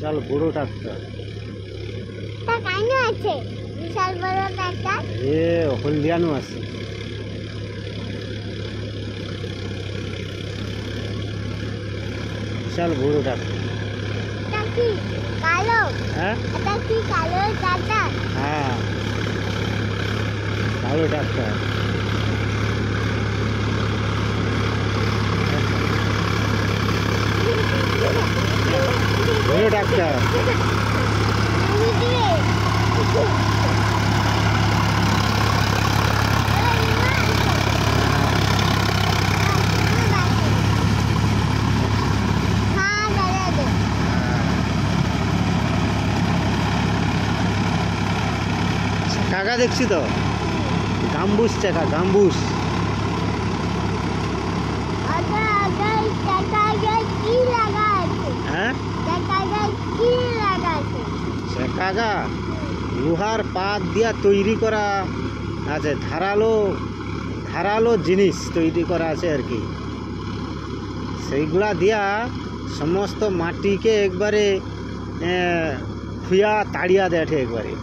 বিশাল বড় ট্রাক্টর। তা কেন আছে বিশাল বড় ট্রাক্টর? হলদিয়ানো আছে। বিশাল বড় ট্রাক্টর। এটা কি কালো? হ্যাঁ এটা কি কালো ট্রাক্টর? হ্যাঁ কালো ট্রাক্টর। বড় ট্রাক্টর। কাকা দেখছি তো গাম্বুস চাকা গাম্বুস। হ্যাঁ কাকা লোহার পাত দিয়া তৈরি করা আছে, ধারালো ধারালো জিনিস তৈরি করা আছে আর কি। সেইগুলা দিয়া সমস্ত মাটিকে একবারে খুয়া তাড়িয়া দেখে একবারে।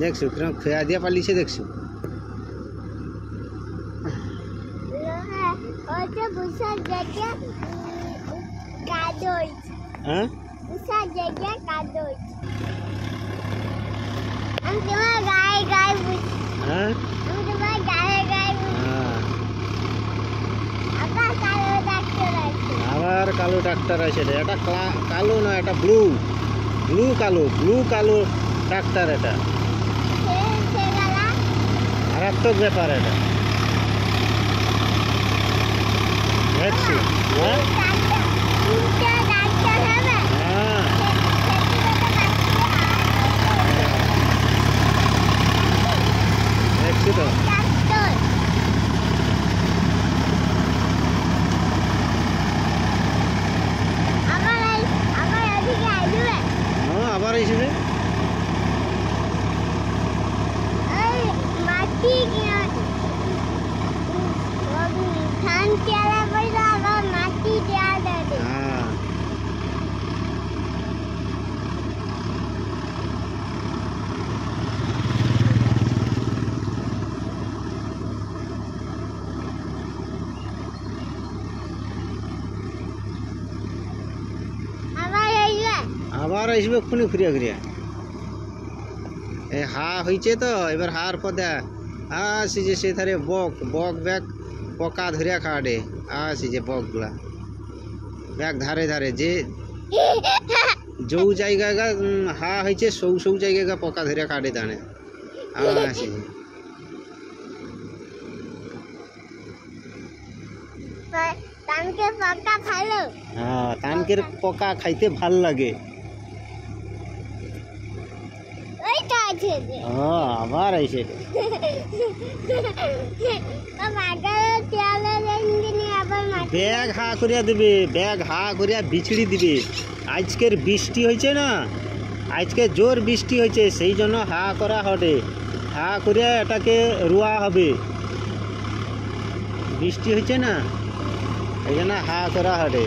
দেখছো কিরকম খুয়া দিয়া পালিয়েছে দেখছো। হ্যাঁ হ্যাঁ আবার কালো ট্রাক্টর আছে। এটা কালো না, এটা ব্লু ব্লু কালো ট্রাক্টর। এটা মারাত্মক ব্যাপার এটা দেখছি। হ্যাঁ দেখছি তো। আবার হিসেবে আবার আসবে এক্ষুনি ঘুরিয়া ঘুরিয়া। এই হা হয়েছে তো এবার হার পদে আসি যে সে ধারে বক ব্যাগ পকা ধরিয়া খাটে। আসি যে বকগুলা ব্যাগ ধারে ধারে যে যৌ জায়গা হা হয়েছে সৌ জায়গা পকা ধরিয়া খাটে দাঁড়ে। আসি হ্যাঁ তানকের পকা খাইতে ভাল লাগে। আবার আইসে ব্যাগ হা করিয়া দিবে, ব্যাগ হা করিয়া বিছড়ি দিবে। আজকের বৃষ্টি হয়েছে না, আজকে জোর বৃষ্টি হয়েছে, সেই জন্য হা করা হবে। হা করিয়া এটাকে রোয়া হবে। বৃষ্টি হয়েছে না এই জন্য হা করা হবে।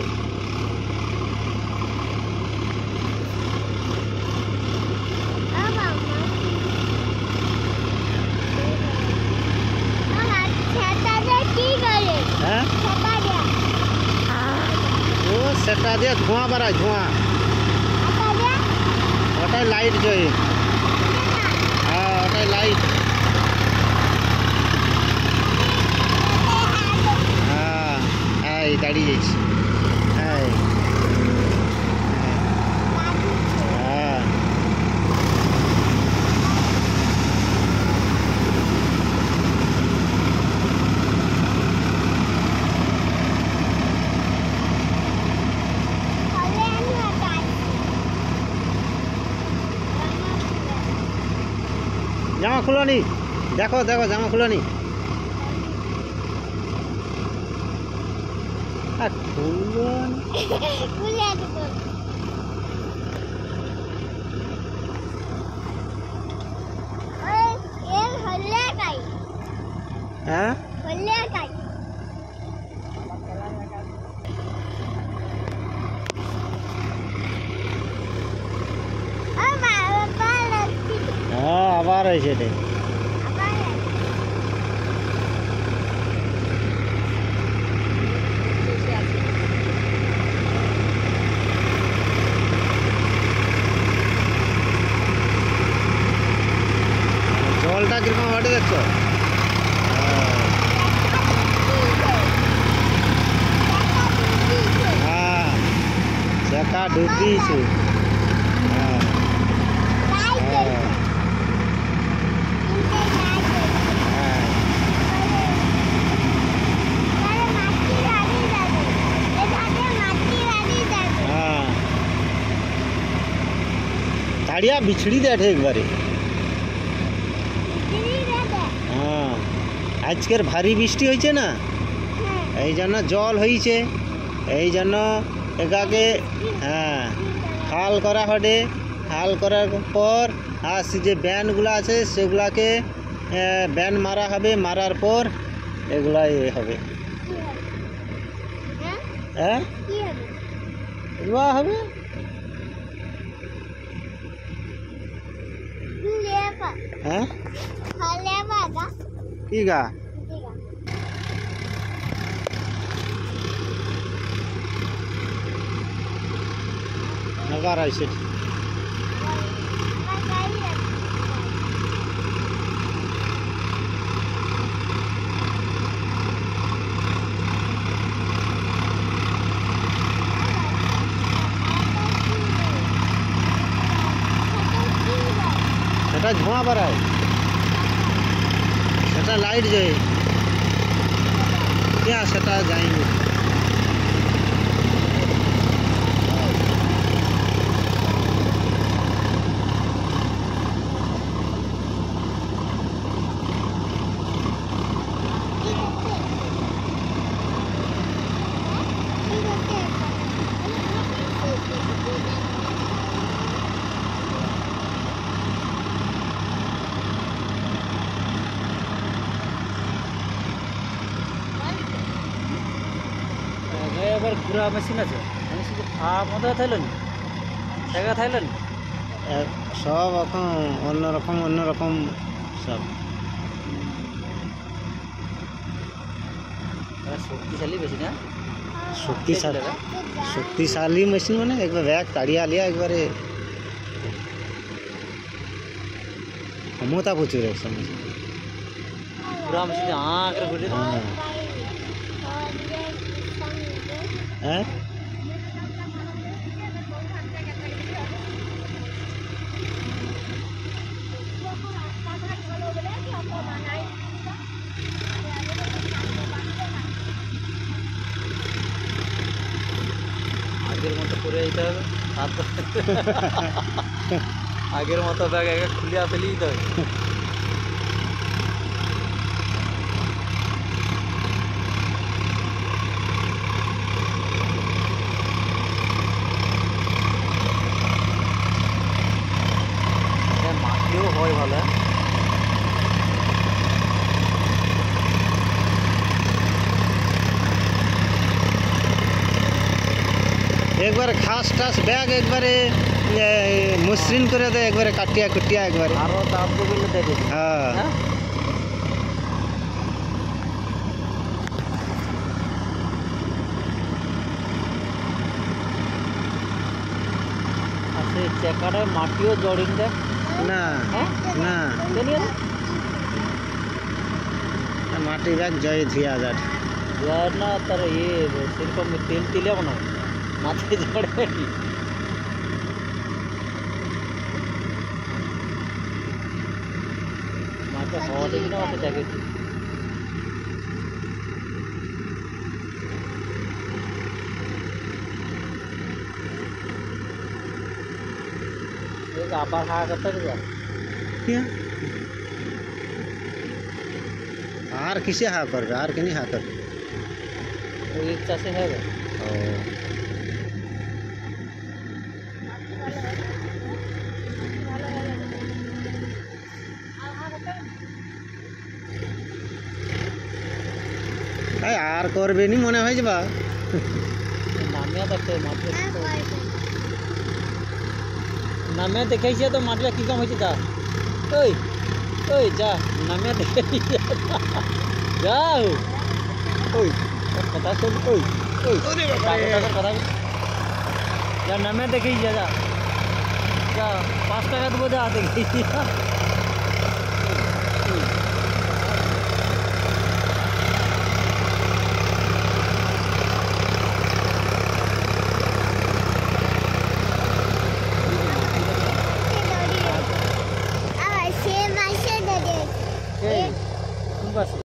হ্যাঁ ও সেটা দিয়ে ধোঁয়া বাড়ায়, ধোঁয়া ওটাই লাইট জ্বলে। হ্যাঁ ওটাই লাইট। হ্যাঁ এই দাঁড়িয়ে যাচ্ছি। হ্যাঁ হ্যাঁ জামা খুলো নি, দেখো দেখো জামা খুলো নি। হ্যাঁ আবার হয়েছে এটা আবার জলটা কিরকম হাটে দেখছো হ্যাঁ চাকা ডুব দিয়েছে হ্যাঁ হ্যাঁ হ্যাঁ हाँ ताड़िया बिछड़ी दे एक बारे हाँ आजकेर भारी বৃষ্টি হয়েছে না এই জন্য জল হয়েছে এই জন্য এটাকে হ্যাঁ হাল করা হবে হাল করার পর আর যে ব্যানগুলো আছে সেগুলাকে ব্যান মারা হবে মারার পর এগুলা হবে হ্যাঁ রোয়া হবে হ্যাঁ কি গা আবার আইসে সেটা ধোঁয়া বাড়ায় সেটা লাইট যায় क्या সেটা যায়নি এবার ঘুরা মেশিন আছে আমি শুধু মধ্যে থাইলেন জায়গা থাইলেন সব এখন অন্যরকম সব শক্তিশালী বেশি না শক্তিশালী মেশিন মানে একবার ব্যাগ তাড়িয়ে লিয়া একবারে ক্ষমতা প্রচুর একশো মেশিন ঘুরা মেশিন করে ঘুরে হ্যাঁ আগের মতো করে যেতে হবে আগের মতো ব্যাগ একা খুলিয়া ফেলে দিতে হবে মাটিও হয় ভালো একবারে ঘাস টাস ব্যাগ একবারে মসৃণ করে দেয় একবারে কাটিয়া কুটিয়া একবারে আরো দাম দেবে দেবে হ্যাঁ আচ্ছা চেকারে মাটিও জড়িন দেয় না না মাটি ব্যাগ জয় ধুয়া যায় না তার সেরকম তেল তেলেও না মাথায় জড়ে মাথা হওয়া দেখি না মাথা দেখে আবার হা করতে হবে আর কিসে হা করবে আর কেনি হা করবে ওই চাষে হবে আর করবে নি মনে হয় যাবা নামিয়া দেখতে নামিয়া দেখাইছে তো মাটিটা কি কম হয়েছে তা ওই ওই যা নামে দেখে যাও ওই কথা শোন ওই ওই কথা যা নামে দেখেই যা যা 5 টাকা দেবো যা দেখি